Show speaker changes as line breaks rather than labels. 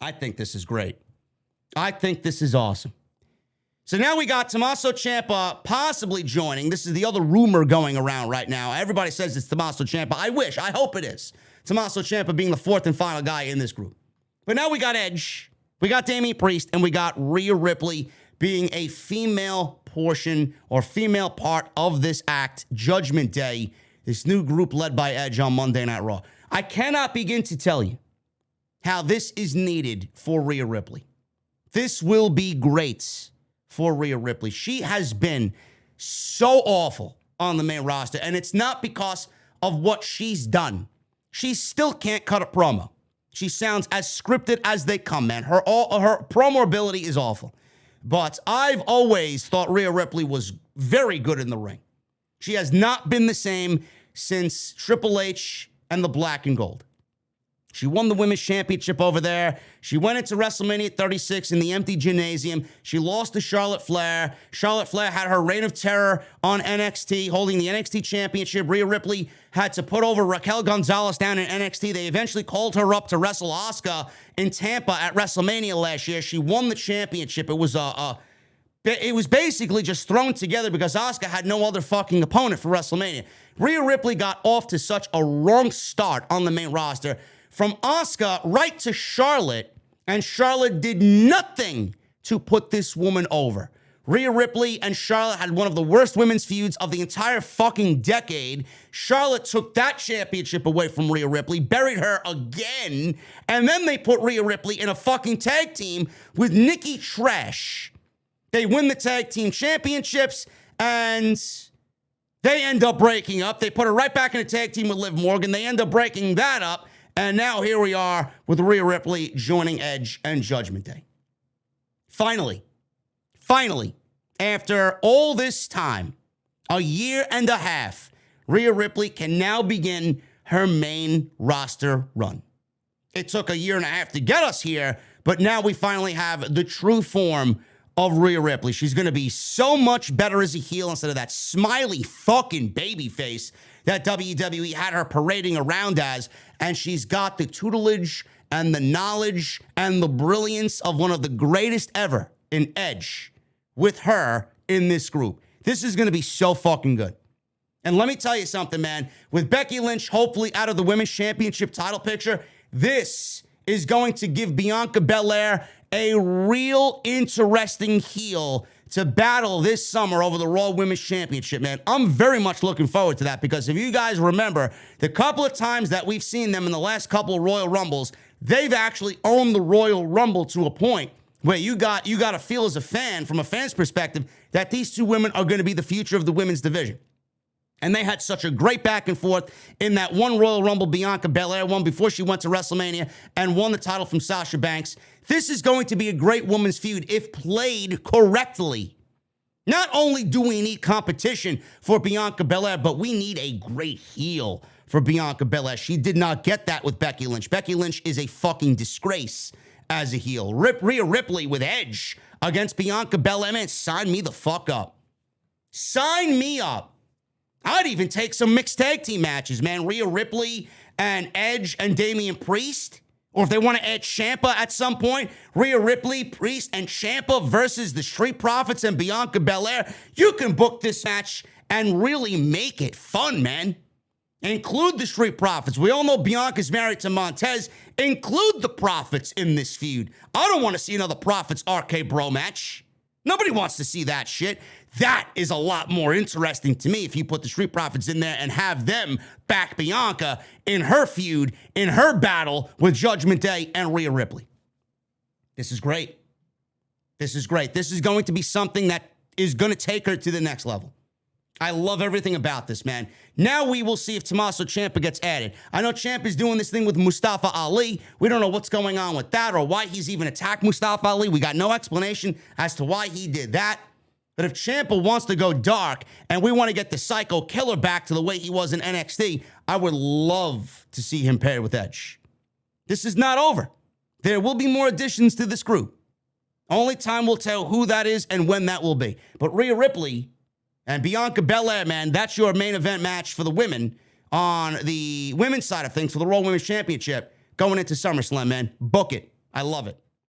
I think this is great. I think this is awesome. So now we got Tommaso Ciampa possibly joining. This is the other rumor going around right now. Everybody says it's Tommaso Ciampa. I hope it is. Tommaso Ciampa being the fourth and final guy in this group. But now we got Edge, we got Damian Priest, and we got Rhea Ripley being a female portion or female part of this act, Judgment Day, this new group led by Edge on Monday Night Raw. I cannot begin to tell you how this is needed for Rhea Ripley. This will be great for Rhea Ripley. She has been so awful on the main roster, and it's not because of what she's done. She still can't cut a promo. She sounds as scripted as they come, man. Her promo ability is awful. But I've always thought Rhea Ripley was very good in the ring. She has not been the same since Triple H and the Black and Gold. She won the Women's Championship over there. She went into WrestleMania 36 in the empty gymnasium. She lost to Charlotte Flair. Charlotte Flair had her reign of terror on NXT, holding the NXT Championship. Rhea Ripley had to put over Raquel Gonzalez down in NXT. They eventually called her up to wrestle Asuka in Tampa at WrestleMania last year. She won the championship. It was basically just thrown together because Asuka had no other fucking opponent for WrestleMania. Rhea Ripley got off to such a wrong start on the main roster. From Asuka right to Charlotte, and Charlotte did nothing to put this woman over. Rhea Ripley and Charlotte had one of the worst women's feuds of the entire fucking decade. Charlotte took that championship away from Rhea Ripley, buried her again, and then they put Rhea Ripley in a fucking tag team with Nikki Trash. They win the tag team championships, and they end up breaking up. They put her right back in a tag team with Liv Morgan. They end up breaking that up. And now here we are with Rhea Ripley joining Edge and Judgment Day. Finally, after all this time, a year and a half, Rhea Ripley can now begin her main roster run. It took a year and a half to get us here, but now we finally have the true form of Rhea Ripley. She's going to be so much better as a heel instead of that smiley fucking baby face that WWE had her parading around as, and she's got the tutelage and the knowledge and the brilliance of one of the greatest ever in Edge with her in this group. This is going to be so fucking good. And let me tell you something, man. With Becky Lynch hopefully out of the Women's Championship title picture, this is going to give Bianca Belair a real interesting heel to battle this summer over the Raw Women's Championship, man. I'm very much looking forward to that because if you guys remember, the couple of times that we've seen them in the last couple of Royal Rumbles, they've actually owned the Royal Rumble to a point where you got to feel as a fan, from a fan's perspective, that these two women are going to be the future of the women's division. And they had such a great back and forth in that one Royal Rumble Bianca Belair won before she went to WrestleMania and won the title from Sasha Banks. This is going to be a great women's feud if played correctly. Not only do we need competition for Bianca Belair, but we need a great heel for Bianca Belair. She did not get that with Becky Lynch. Becky Lynch is a fucking disgrace as a heel. Rhea Ripley with Edge against Bianca Belair. Man, sign me the fuck up. Sign me up. I'd even take some mixed tag team matches, man. Rhea Ripley and Edge and Damian Priest. Or if they want to add Champa at some point, Rhea Ripley, Priest, and Champa versus the Street Profits and Bianca Belair. You can book this match and really make it fun, man. Include the Street Profits. We all know Bianca's married to Montez. Include the Profits in this feud. I don't want to see another Profits RK Bro match. Nobody wants to see that shit. That is a lot more interesting to me if you put the Street Profits in there and have them back Bianca in her feud, in her battle with Judgment Day and Rhea Ripley. This is great. This is great. This is going to be something that is going to take her to the next level. I love everything about this, man. Now we will see if Tommaso Ciampa gets added. I know Ciampa's doing this thing with Mustafa Ali. We don't know what's going on with that or why he's even attacked Mustafa Ali. We got no explanation as to why he did that. But if Ciampa wants to go dark and we want to get the Psycho Killer back to the way he was in NXT, I would love to see him paired with Edge. This is not over. There will be more additions to this group. Only time will tell who that is and when that will be. But Rhea Ripley and Bianca Belair, man, that's your main event match for the women on the women's side of things for the Raw Women's Championship going into SummerSlam, man. Book it. I love it.